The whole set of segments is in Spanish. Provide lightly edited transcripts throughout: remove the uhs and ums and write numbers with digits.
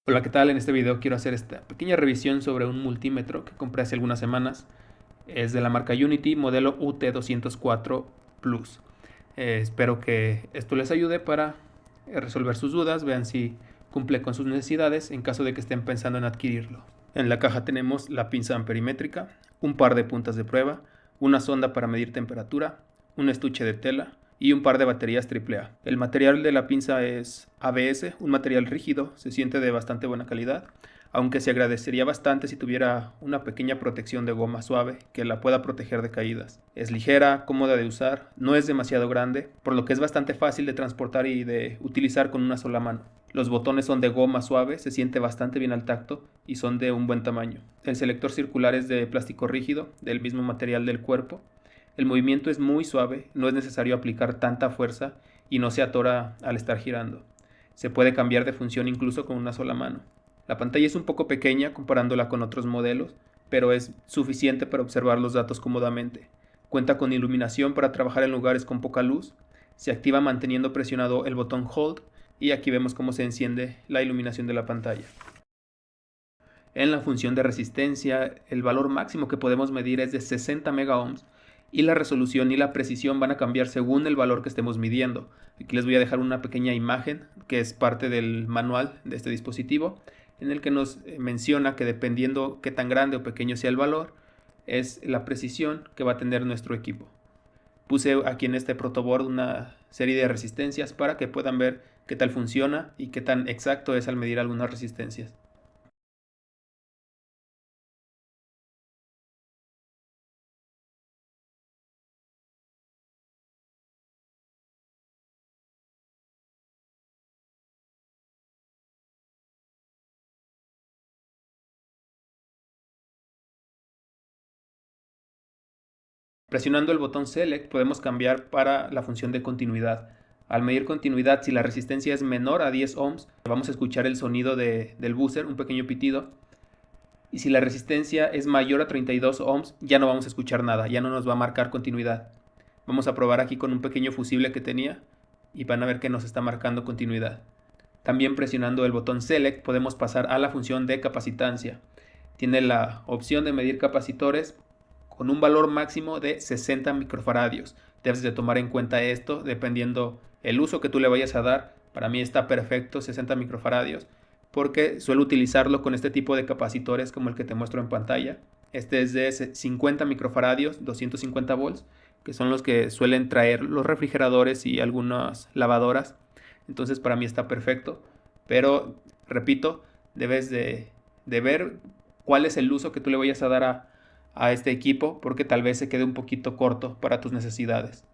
Hola, ¿qué tal? En este video quiero hacer esta pequeña revisión sobre un multímetro que compré hace algunas semanas. Es de la marca Unity, modelo UT204 Plus. Espero que esto les ayude para resolver sus dudas, vean si cumple con sus necesidades en caso de que estén pensando en adquirirlo. En la caja tenemos la pinza amperimétrica, un par de puntas de prueba, una sonda para medir temperatura, un estuche de tela y un par de baterías AAA. El material de la pinza es ABS, un material rígido, se siente de bastante buena calidad, aunque se agradecería bastante si tuviera una pequeña protección de goma suave que la pueda proteger de caídas. Es ligera, cómoda de usar, no es demasiado grande, por lo que es bastante fácil de transportar y de utilizar con una sola mano. Los botones son de goma suave, se siente bastante bien al tacto y son de un buen tamaño. El selector circular es de plástico rígido, del mismo material del cuerpo. El movimiento es muy suave, no es necesario aplicar tanta fuerza y no se atora al estar girando. Se puede cambiar de función incluso con una sola mano. La pantalla es un poco pequeña comparándola con otros modelos, pero es suficiente para observar los datos cómodamente. Cuenta con iluminación para trabajar en lugares con poca luz. Se activa manteniendo presionado el botón Hold y aquí vemos cómo se enciende la iluminación de la pantalla. En la función de resistencia, el valor máximo que podemos medir es de 60 megaohms y la resolución y la precisión van a cambiar según el valor que estemos midiendo. Aquí les voy a dejar una pequeña imagen que es parte del manual de este dispositivo, en el que nos menciona que dependiendo qué tan grande o pequeño sea el valor, es la precisión que va a tener nuestro equipo. Puse aquí en este protoboard una serie de resistencias para que puedan ver qué tal funciona y qué tan exacto es al medir algunas resistencias. Presionando el botón Select podemos cambiar para la función de continuidad. Al medir continuidad, si la resistencia es menor a 10 ohms, vamos a escuchar el sonido del buzzer, un pequeño pitido. Y si la resistencia es mayor a 32 ohms, ya no vamos a escuchar nada, ya no nos va a marcar continuidad. Vamos a probar aquí con un pequeño fusible que tenía y van a ver que nos está marcando continuidad. También presionando el botón Select podemos pasar a la función de capacitancia. Tiene la opción de medir capacitores con un valor máximo de 60 microfaradios. Debes de tomar en cuenta esto dependiendo el uso que tú le vayas a dar. Para mí está perfecto 60 microfaradios porque suelo utilizarlo con este tipo de capacitores como el que te muestro en pantalla. Este es de 50 microfaradios, 250 volts, que son los que suelen traer los refrigeradores y algunas lavadoras. Entonces para mí está perfecto, pero repito, debes de ver cuál es el uso que tú le vayas a dar a este equipo porque tal vez se quede un poquito corto para tus necesidades.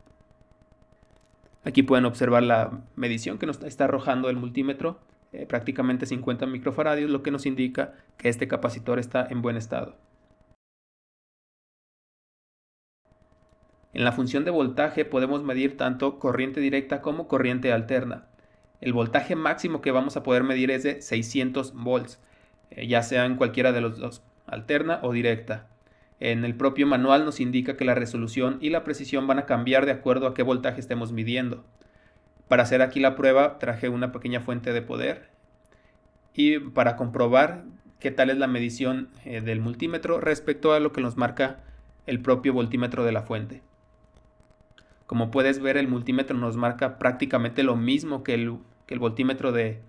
Aquí pueden observar la medición que nos está arrojando el multímetro, prácticamente 50 microfaradios, lo que nos indica que este capacitor está en buen estado. En la función de voltaje podemos medir tanto corriente directa como corriente alterna. El voltaje máximo que vamos a poder medir es de 600 volts, ya sea en cualquiera de los dos, alterna o directa. En el propio manual nos indica que la resolución y la precisión van a cambiar de acuerdo a qué voltaje estemos midiendo. Para hacer aquí la prueba traje una pequeña fuente de poder y para comprobar qué tal es la medición del multímetro respecto a lo que nos marca el propio voltímetro de la fuente. Como puedes ver, el multímetro nos marca prácticamente lo mismo que el voltímetro de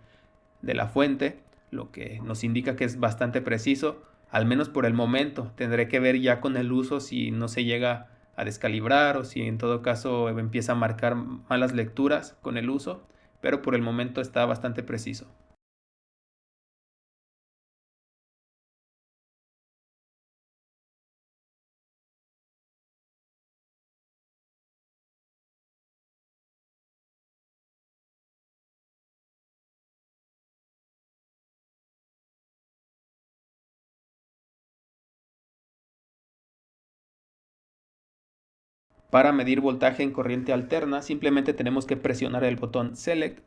la fuente, lo que nos indica que es bastante preciso, al menos por el momento. Tendré que ver ya con el uso si no se llega a descalibrar o si en todo caso empieza a marcar malas lecturas con el uso, pero por el momento está bastante preciso. Para medir voltaje en corriente alterna, simplemente tenemos que presionar el botón Select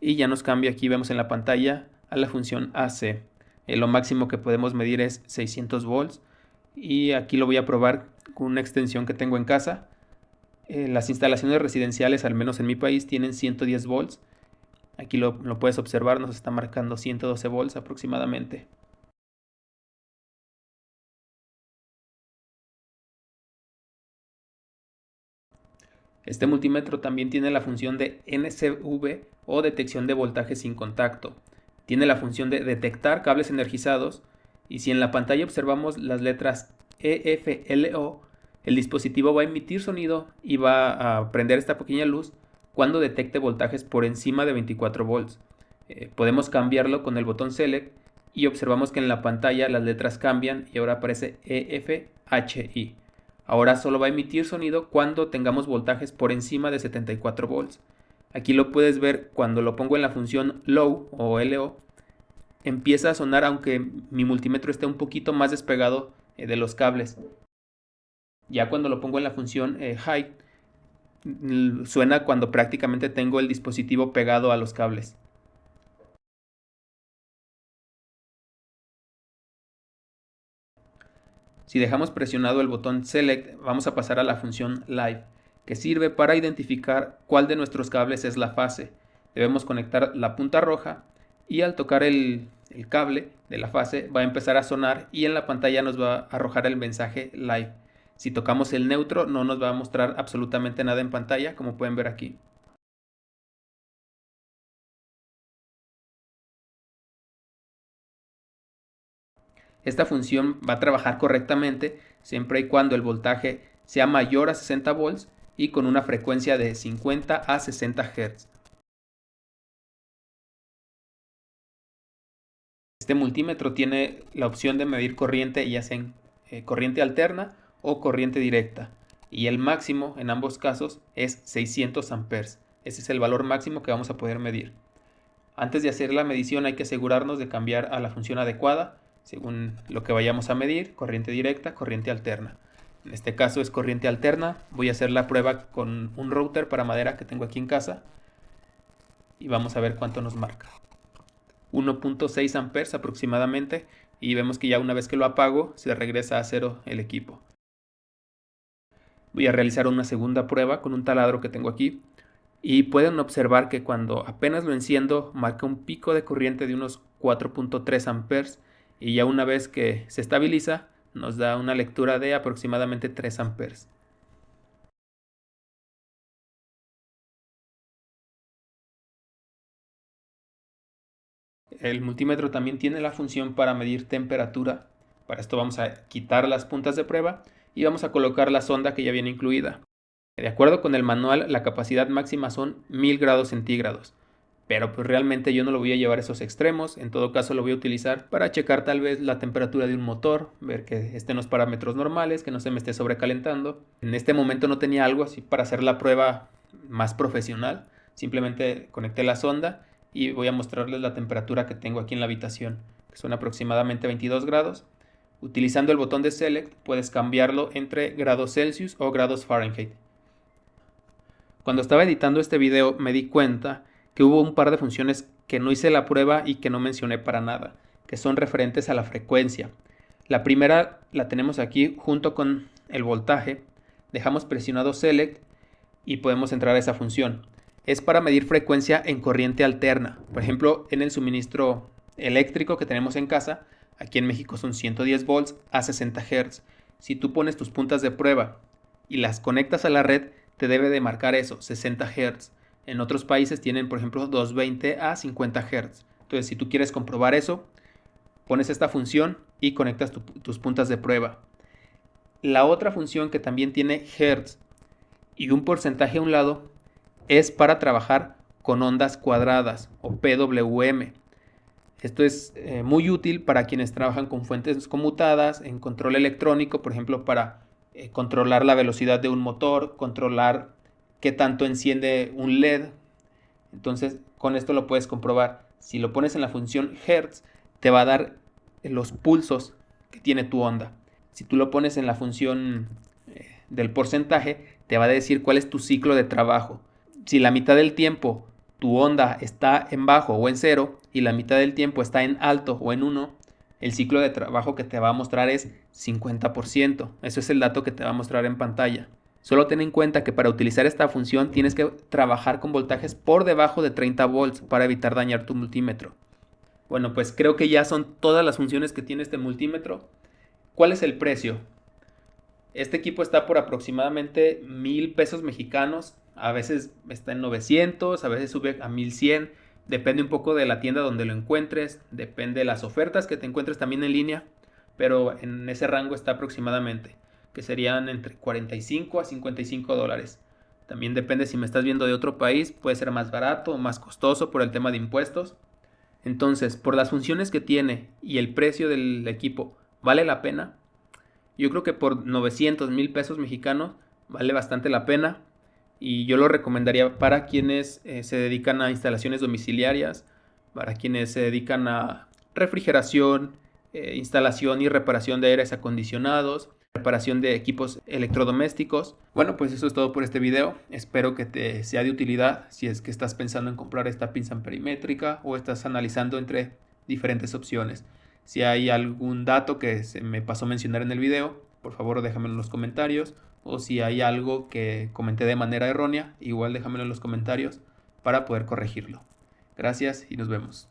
y ya nos cambia, aquí vemos en la pantalla, a la función AC. Lo máximo que podemos medir es 600 volts y aquí lo voy a probar con una extensión que tengo en casa. Las instalaciones residenciales, al menos en mi país, tienen 110 volts Aquí lo puedes observar, nos está marcando 112 volts aproximadamente. Este multímetro también tiene la función de NCV o detección de voltaje sin contacto. Tiene la función de detectar cables energizados y si en la pantalla observamos las letras EFLO, el dispositivo va a emitir sonido y va a prender esta pequeña luz cuando detecte voltajes por encima de 24 volts. Podemos cambiarlo con el botón Select y observamos que en la pantalla las letras cambian y ahora aparece EFHI. Ahora solo va a emitir sonido cuando tengamos voltajes por encima de 74 volts. Aquí lo puedes ver cuando lo pongo en la función Low o LO. Empieza a sonar aunque mi multímetro esté un poquito más despegado de los cables. Ya cuando lo pongo en la función High, suena cuando prácticamente tengo el dispositivo pegado a los cables. Si dejamos presionado el botón Select, vamos a pasar a la función Live, que sirve para identificar cuál de nuestros cables es la fase. Debemos conectar la punta roja y al tocar el cable de la fase va a empezar a sonar y en la pantalla nos va a arrojar el mensaje Live. Si tocamos el neutro no nos va a mostrar absolutamente nada en pantalla, como pueden ver aquí. Esta función va a trabajar correctamente siempre y cuando el voltaje sea mayor a 60 volts y con una frecuencia de 50 a 60 Hz. Este multímetro tiene la opción de medir corriente ya sea en corriente alterna o corriente directa y el máximo en ambos casos es 600 amperes. Ese es el valor máximo que vamos a poder medir. Antes de hacer la medición hay que asegurarnos de cambiar a la función adecuada según lo que vayamos a medir, corriente directa, corriente alterna. En este caso es corriente alterna. Voy a hacer la prueba con un router para madera que tengo aquí en casa y vamos a ver cuánto nos marca. 1.6 amperes aproximadamente y vemos que ya una vez que lo apago se regresa a cero el equipo. Voy a realizar una segunda prueba con un taladro que tengo aquí y pueden observar que cuando apenas lo enciendo marca un pico de corriente de unos 4.3 amperes y ya una vez que se estabiliza nos da una lectura de aproximadamente 3 amperes. El multímetro también tiene la función para medir temperatura. Para esto vamos a quitar las puntas de prueba y vamos a colocar la sonda que ya viene incluida. De acuerdo con el manual, la capacidad máxima son 1000 grados centígrados. Pero pues realmente yo no lo voy a llevar a esos extremos, en todo caso lo voy a utilizar para checar tal vez la temperatura de un motor, ver que esté en los parámetros normales, que no se me esté sobrecalentando. En este momento no tenía algo así para hacer la prueba más profesional, simplemente conecté la sonda y voy a mostrarles la temperatura que tengo aquí en la habitación, que son aproximadamente 22 grados. Utilizando el botón de Select puedes cambiarlo entre grados Celsius o grados Fahrenheit. Cuando estaba editando este video me di cuenta que hubo un par de funciones que no hice la prueba y que no mencioné para nada, que son referentes a la frecuencia. La primera la tenemos aquí junto con el voltaje. Dejamos presionado Select y podemos entrar a esa función. Es para medir frecuencia en corriente alterna. Por ejemplo, en el suministro eléctrico que tenemos en casa, aquí en México son 110 volts a 60 Hz. Si tú pones tus puntas de prueba y las conectas a la red, te debe de marcar eso, 60 Hz. En otros países tienen, por ejemplo, 220 a 50 Hz. Entonces, si tú quieres comprobar eso, pones esta función y conectas tus puntas de prueba. La otra función que también tiene Hz y un porcentaje a un lado es para trabajar con ondas cuadradas o PWM. Esto es muy útil para quienes trabajan con fuentes conmutadas en control electrónico, por ejemplo, para controlar la velocidad de un motor, controlar qué tanto enciende un LED. Entonces, con esto lo puedes comprobar. Si lo pones en la función Hertz, te va a dar los pulsos que tiene tu onda. Si tú lo pones en la función del porcentaje, te va a decir cuál es tu ciclo de trabajo. Si la mitad del tiempo tu onda está en bajo o en cero y la mitad del tiempo está en alto o en 1, el ciclo de trabajo que te va a mostrar es 50%. Eso es el dato que te va a mostrar en pantalla. Solo ten en cuenta que para utilizar esta función tienes que trabajar con voltajes por debajo de 30 volts para evitar dañar tu multímetro. Bueno, pues creo que ya son todas las funciones que tiene este multímetro. ¿Cuál es el precio? Este equipo está por aproximadamente 1,000 pesos mexicanos. A veces está en 900, a veces sube a 1,100. Depende un poco de la tienda donde lo encuentres. Depende de las ofertas que te encuentres también en línea. Pero en ese rango está aproximadamente, que serían entre 45 a 55 dólares. También depende si me estás viendo de otro país, puede ser más barato o más costoso por el tema de impuestos. Entonces, por las funciones que tiene y el precio del equipo, ¿vale la pena? Yo creo que por 900,000 pesos mexicanos vale bastante la pena y yo lo recomendaría para quienes se dedican a instalaciones domiciliarias, para quienes se dedican a refrigeración, instalación y reparación de aires acondicionados, reparación de equipos electrodomésticos. Bueno, pues eso es todo por este video. Espero que te sea de utilidad si es que estás pensando en comprar esta pinza amperimétrica o estás analizando entre diferentes opciones. Si hay algún dato que se me pasó a mencionar en el video, por favor déjamelo en los comentarios. O si hay algo que comenté de manera errónea, igual déjamelo en los comentarios para poder corregirlo. Gracias y nos vemos.